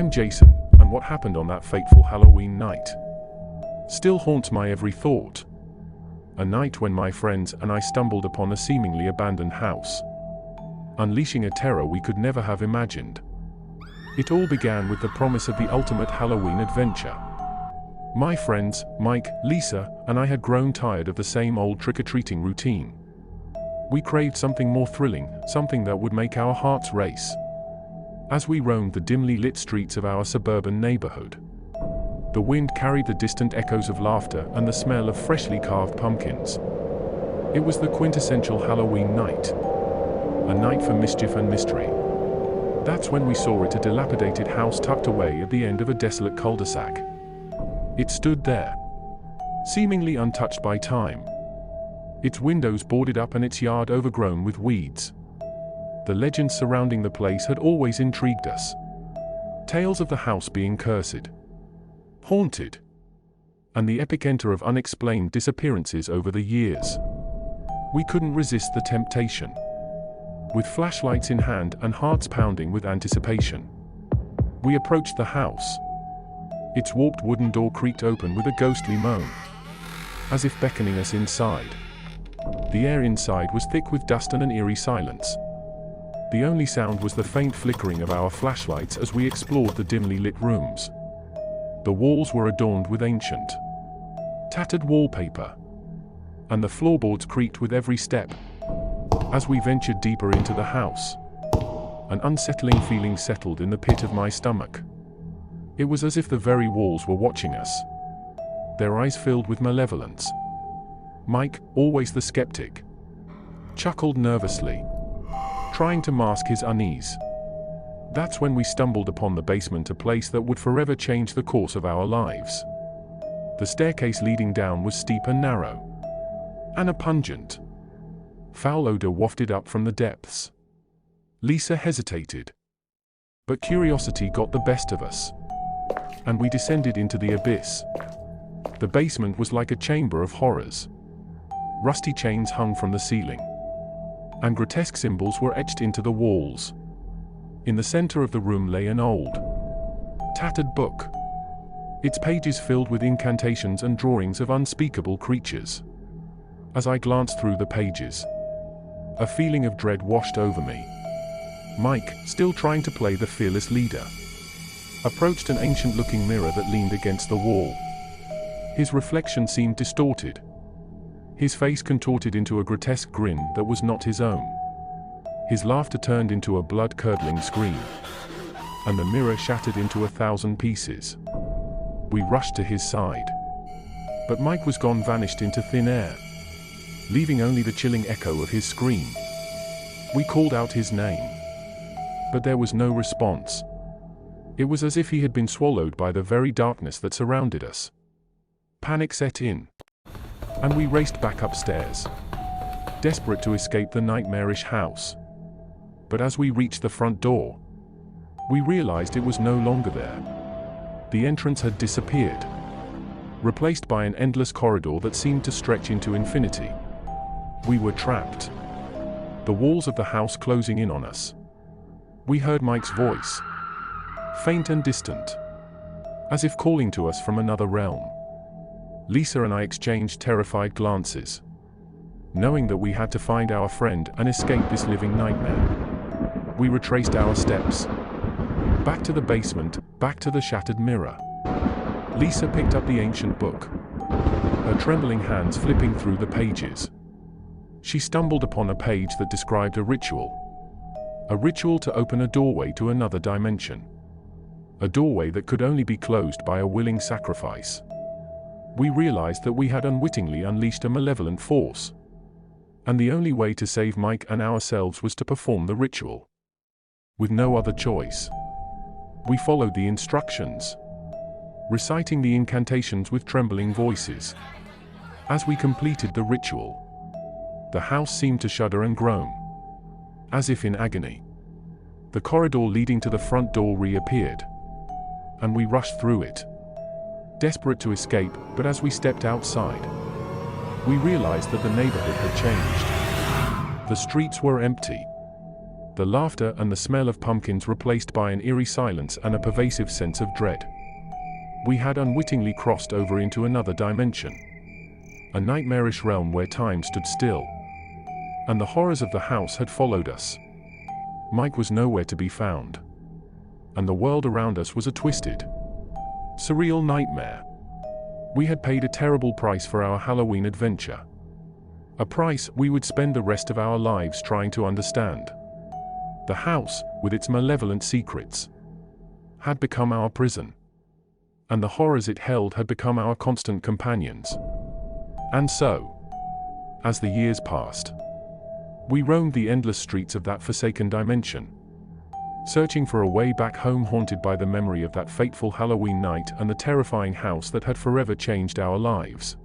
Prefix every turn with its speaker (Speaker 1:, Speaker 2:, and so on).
Speaker 1: I'm Jason, and what happened on that fateful Halloween night still haunts my every thought. A night when my friends and I stumbled upon a seemingly abandoned house, unleashing a terror we could never have imagined. It all began with the promise of the ultimate Halloween adventure. My friends, Mike, Lisa, and I had grown tired of the same old trick-or-treating routine. We craved something more thrilling, something that would make our hearts race. As we roamed the dimly lit streets of our suburban neighborhood, the wind carried the distant echoes of laughter and the smell of freshly carved pumpkins. It was the quintessential Halloween night. A night for mischief and mystery. That's when we saw it, a dilapidated house tucked away at the end of a desolate cul-de-sac. It stood there, seemingly untouched by time. Its windows boarded up and its yard overgrown with weeds. The legends surrounding the place had always intrigued us. Tales of the house being cursed, haunted, and the epicenter of unexplained disappearances over the years. We couldn't resist the temptation. With flashlights in hand and hearts pounding with anticipation, we approached the house. Its warped wooden door creaked open with a ghostly moan, as if beckoning us inside. The air inside was thick with dust and an eerie silence. The only sound was the faint flickering of our flashlights as we explored the dimly lit rooms. The walls were adorned with ancient, tattered wallpaper, and the floorboards creaked with every step. As we ventured deeper into the house, an unsettling feeling settled in the pit of my stomach. It was as if the very walls were watching us, their eyes filled with malevolence. Mike, always the skeptic, chuckled nervously, trying to mask his unease. That's when we stumbled upon the basement, a place that would forever change the course of our lives. The staircase leading down was steep and narrow, and a pungent, foul odor wafted up from the depths. Lisa hesitated, but curiosity got the best of us, and we descended into the abyss. The basement was like a chamber of horrors. Rusty chains hung from the ceiling, and grotesque symbols were etched into the walls. In the center of the room lay an old, tattered book, its pages filled with incantations and drawings of unspeakable creatures. As I glanced through the pages, a feeling of dread washed over me. Mike, still trying to play the fearless leader, approached an ancient-looking mirror that leaned against the wall. His reflection seemed distorted, his face contorted into a grotesque grin that was not his own. His laughter turned into a blood-curdling scream, and the mirror shattered into 1,000 pieces. We rushed to his side, but Mike was gone, vanished into thin air, leaving only the chilling echo of his scream. We called out his name, but there was no response. It was as if he had been swallowed by the very darkness that surrounded us. Panic set in, and we raced back upstairs, desperate to escape the nightmarish house. But as we reached the front door, we realized it was no longer there. The entrance had disappeared, replaced by an endless corridor that seemed to stretch into infinity. We were trapped, the walls of the house closing in on us. We heard Mike's voice, faint and distant, as if calling to us from another realm. Lisa and I exchanged terrified glances, knowing that we had to find our friend and escape this living nightmare. We retraced our steps, back to the basement, back to the shattered mirror. Lisa picked up the ancient book, her trembling hands flipping through the pages. She stumbled upon a page that described a ritual to open a doorway to another dimension. A doorway that could only be closed by a willing sacrifice. We realized that we had unwittingly unleashed a malevolent force, and the only way to save Mike and ourselves was to perform the ritual. With no other choice, we followed the instructions, reciting the incantations with trembling voices. As we completed the ritual, the house seemed to shudder and groan, as if in agony. The corridor leading to the front door reappeared, and we rushed through it, desperate to escape. But as we stepped outside, we realized that the neighborhood had changed. The streets were empty, the laughter and the smell of pumpkins replaced by an eerie silence and a pervasive sense of dread. We had unwittingly crossed over into another dimension. A nightmarish realm where time stood still. And the horrors of the house had followed us. Mike was nowhere to be found. And the world around us was a twisted, surreal nightmare. We had paid a terrible price for our Halloween adventure. A price we would spend the rest of our lives trying to understand. The house, with its malevolent secrets, had become our prison. And the horrors it held had become our constant companions. And so, as the years passed, we roamed the endless streets of that forsaken dimension, searching for a way back home, haunted by the memory of that fateful Halloween night and the terrifying house that had forever changed our lives.